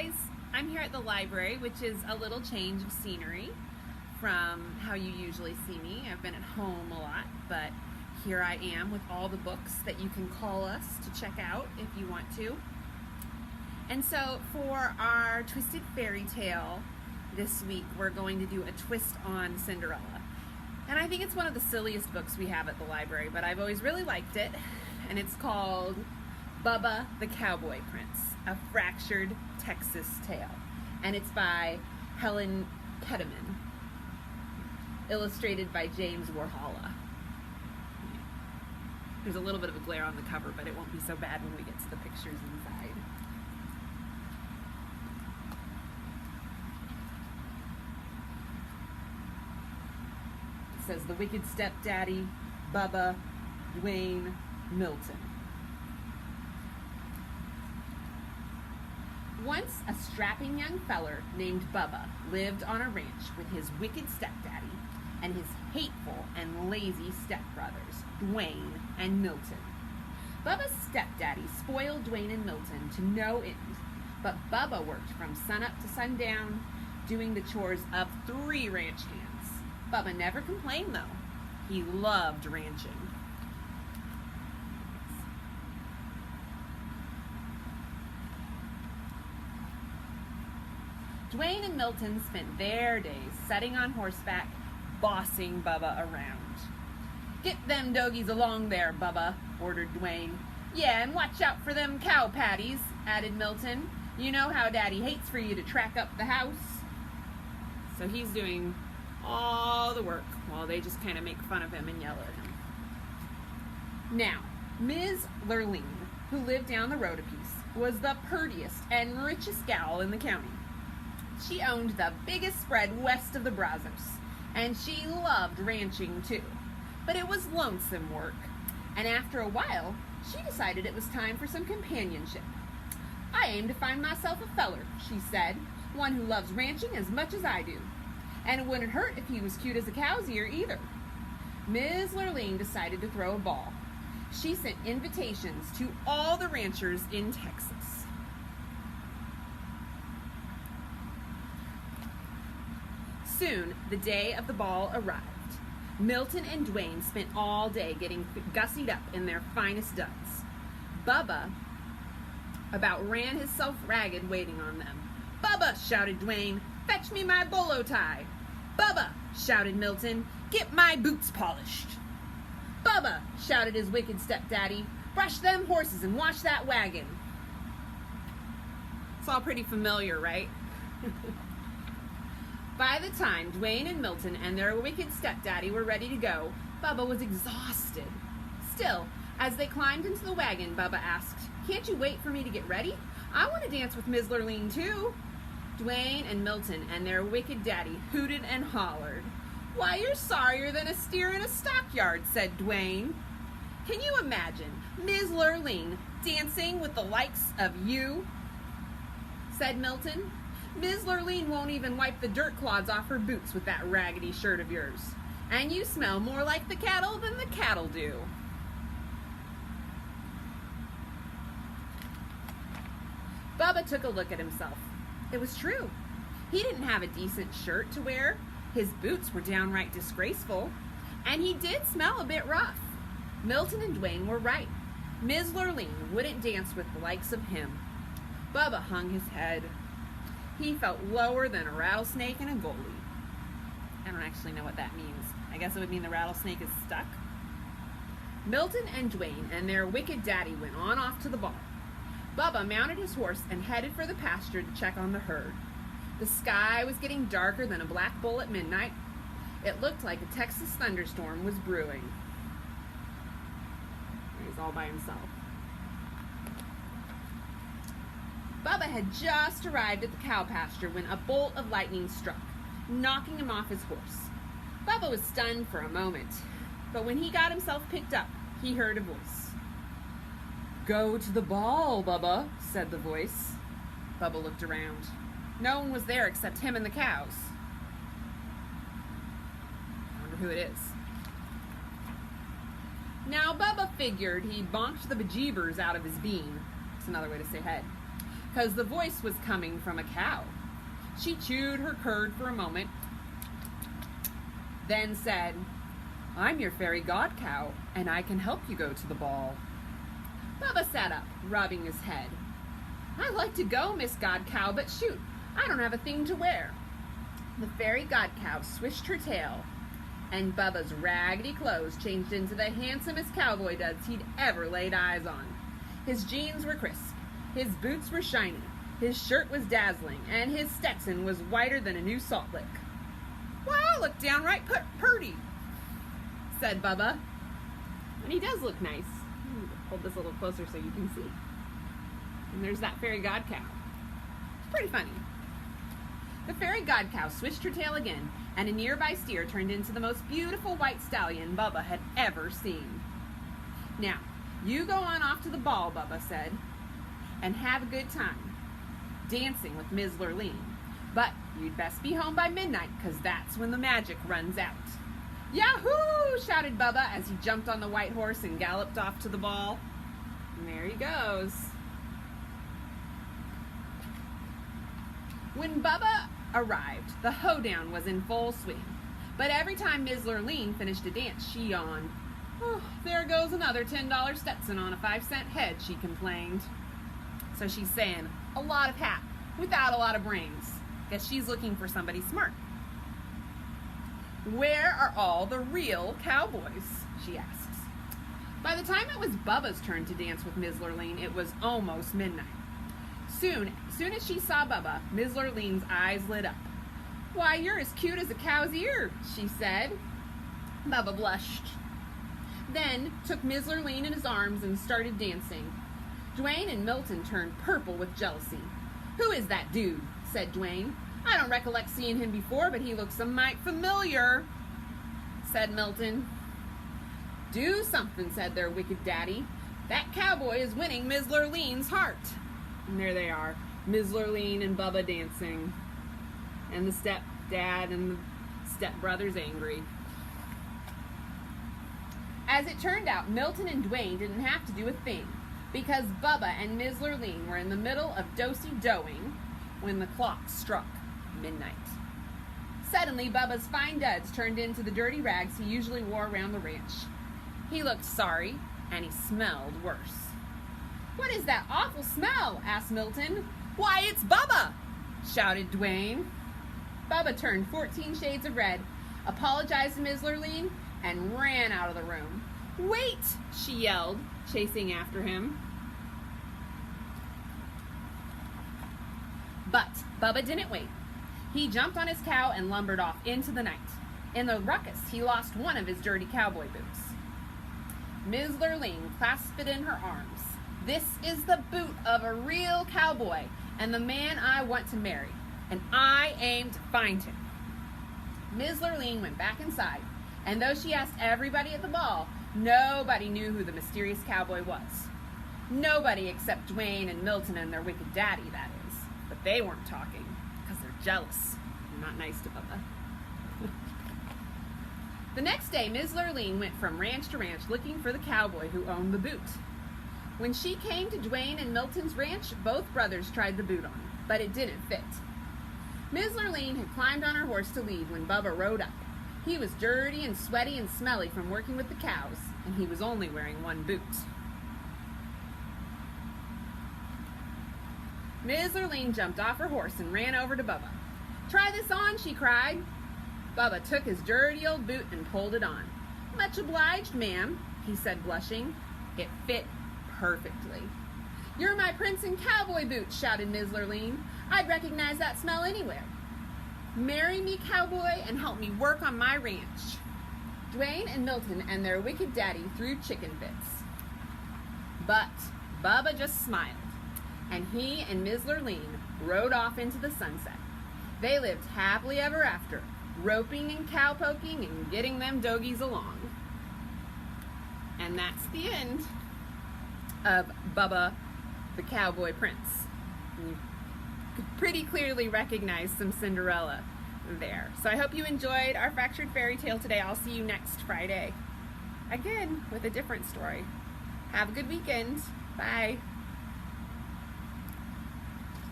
guys, I'm here at the library, which is a little change of scenery from how you usually see me. I've been at home a lot, but here I am with all the books that you can call us to check out if you want to. And so for our Twisted Fairy Tale this week, we're going to do a twist on Cinderella. And I think it's one of the silliest books we have at the library, but I've always really liked it. And it's called Bubba the Cowboy Prince, A Fractured Texas Tale. And it's by Helen Ketteman, illustrated by James Warhala. There's a little bit of a glare on the cover, but it won't be so bad when we get to the pictures inside. It says, the wicked stepdaddy, Bubba, Dwayne, Milton. Once a strapping young feller named Bubba lived on a ranch with his wicked stepdaddy and his hateful and lazy stepbrothers, Dwayne and Milton. Bubba's stepdaddy spoiled Dwayne and Milton to no end, but Bubba worked from sunup to sundown, doing the chores of 3 ranch hands. Bubba never complained, though. He loved ranching. Dwayne and Milton spent their days sitting on horseback, bossing Bubba around. Get them dogies along there, Bubba, ordered Dwayne. Yeah, and watch out for them cow patties, added Milton. You know how Daddy hates for you to track up the house. So he's doing all the work while they just kind of make fun of him and yell at him. Now, Ms. Lurleen, who lived down the road a piece, was the purtiest and richest gal in the county. She owned the biggest spread west of the Brazos, and she loved ranching too. But it was lonesome work, and after a while, she decided it was time for some companionship. I aim to find myself a feller, she said, one who loves ranching as much as I do. And it wouldn't hurt if he was cute as a cow's ear either. Ms. Lurleen decided to throw a ball. She sent invitations to all the ranchers in Texas. Soon, the day of the ball arrived. Milton and Dwayne spent all day getting gussied up in their finest duds. Bubba about ran himself ragged waiting on them. Bubba, shouted Dwayne, fetch me my bolo tie. Bubba, shouted Milton, get my boots polished. Bubba, shouted his wicked stepdaddy, brush them horses and wash that wagon. It's all pretty familiar, right? By the time Dwayne and Milton and their wicked stepdaddy were ready to go, Bubba was exhausted. Still, as they climbed into the wagon, Bubba asked, can't you wait for me to get ready? I want to dance with Ms. Lurleen too. Dwayne and Milton and their wicked daddy hooted and hollered. Why, you're sorrier than a steer in a stockyard, said Dwayne. Can you imagine Ms. Lurleen dancing with the likes of you? Said Milton. Ms. Lurleen won't even wipe the dirt clods off her boots with that raggedy shirt of yours. And you smell more like the cattle than the cattle do. Bubba took a look at himself. It was true. He didn't have a decent shirt to wear. His boots were downright disgraceful. And he did smell a bit rough. Milton and Dwayne were right. Ms. Lurleen wouldn't dance with the likes of him. Bubba hung his head. He felt lower than a rattlesnake in a goalie. I don't actually know what that means. I guess it would mean the rattlesnake is stuck. Milton and Dwayne and their wicked daddy went on off to the ball. Bubba mounted his horse and headed for the pasture to check on the herd. The sky was getting darker than a black bull at midnight. It looked like a Texas thunderstorm was brewing. He's all by himself. Bubba had just arrived at the cow pasture when a bolt of lightning struck, knocking him off his horse. Bubba was stunned for a moment, but when he got himself picked up, he heard a voice. Go to the ball, Bubba, said the voice. Bubba looked around. No one was there except him and the cows. I wonder who it is. Now, Bubba figured he'd bonked the bejeebers out of his bean. That's another way to say head. 'cause the voice was coming from a cow. She chewed her curd for a moment, then said, "I'm your fairy god cow, and I can help you go to the ball." Bubba sat up, rubbing his head. "I'd like to go, Miss God Cow, but shoot, I don't have a thing to wear." The fairy god cow swished her tail, and Bubba's raggedy clothes changed into the handsomest cowboy duds he'd ever laid eyes on. His jeans were crisp, his boots were shiny, his shirt was dazzling, and his Stetson was whiter than a new salt lick. "Why, I look downright purty," said Bubba. And he does look nice. Hold this a little closer so you can see. And there's that fairy god cow. It's pretty funny. The fairy god cow swished her tail again, and a nearby steer turned into the most beautiful white stallion Bubba had ever seen. "Now, you go on off to the ball," Bubba said, "and have a good time dancing with Ms. Lurleen. But you'd best be home by midnight, 'cause that's when the magic runs out." "Yahoo!" shouted Bubba as he jumped on the white horse and galloped off to the ball. And there he goes. When Bubba arrived, the hoedown was in full swing. But every time Ms. Lurleen finished a dance, she yawned. "Oh, there goes another $10 Stetson on a 5-cent head," she complained. So she's saying, a lot of hat without a lot of brains. Guess she's looking for somebody smart. "Where are all the real cowboys?" she asks. By the time it was Bubba's turn to dance with Ms. Lurleen, it was almost midnight. Soon as she saw Bubba, Ms. Lurleen's eyes lit up. "Why, you're as cute as a cow's ear," she said. Bubba blushed, then took Ms. Lurleen in his arms and started dancing. Dwayne and Milton turned purple with jealousy. "Who is that dude?" said Dwayne. "I don't recollect seeing him before, but he looks a mite familiar," said Milton. "Do something," said their wicked daddy. "That cowboy is winning Ms. Lurleen's heart." And there they are, Ms. Lurleen and Bubba dancing. And the stepdad and the stepbrother's angry. As it turned out, Milton and Dwayne didn't have to do a thing, because Bubba and Ms. Lurleen were in the middle of do-si-doing when the clock struck midnight. Suddenly, Bubba's fine duds turned into the dirty rags he usually wore around the ranch. He looked sorry, and he smelled worse. "What is that awful smell?" asked Milton. "Why, it's Bubba!" shouted Dwayne. Bubba turned 14 shades of red, apologized to Ms. Lurleen, and ran out of the room. "Wait!" she yelled, chasing after him. But Bubba didn't wait. He jumped on his cow and lumbered off into the night. In the ruckus, he lost one of his dirty cowboy boots. Ms. Lurleen clasped it in her arms. "This is the boot of a real cowboy and the man I want to marry, and I aim to find him." Ms. Lurleen went back inside, and though she asked everybody at the ball, nobody knew who the mysterious cowboy was. Nobody except Dwayne and Milton and their wicked daddy, that is. But they weren't talking, because they're jealous and not nice to Bubba. The next day, Ms. Lurleen went from ranch to ranch looking for the cowboy who owned the boot. When she came to Dwayne and Milton's ranch, both brothers tried the boot on, but it didn't fit. Ms. Lurleen had climbed on her horse to leave when Bubba rode up. He was dirty and sweaty and smelly from working with the cows, and he was only wearing one boot. Ms. Lurleen jumped off her horse and ran over to Bubba. "Try this on," she cried. Bubba took his dirty old boot and pulled it on. "Much obliged, ma'am," he said, blushing. It fit perfectly. "You're my prince and cowboy boot," shouted Ms. Lurleen. "I'd recognize that smell anywhere. Marry me, cowboy, and help me work on my ranch." Dwayne and Milton and their wicked daddy threw chicken fits. But Bubba just smiled, and he and Ms. Lurleen rode off into the sunset. They lived happily ever after, roping and cowpoking and getting them dogies along. And that's the end of Bubba the Cowboy Prince. You could pretty clearly recognize some Cinderella there. So I hope you enjoyed our Fractured Fairy Tale today. I'll see you next Friday, again with a different story. Have a good weekend. Bye.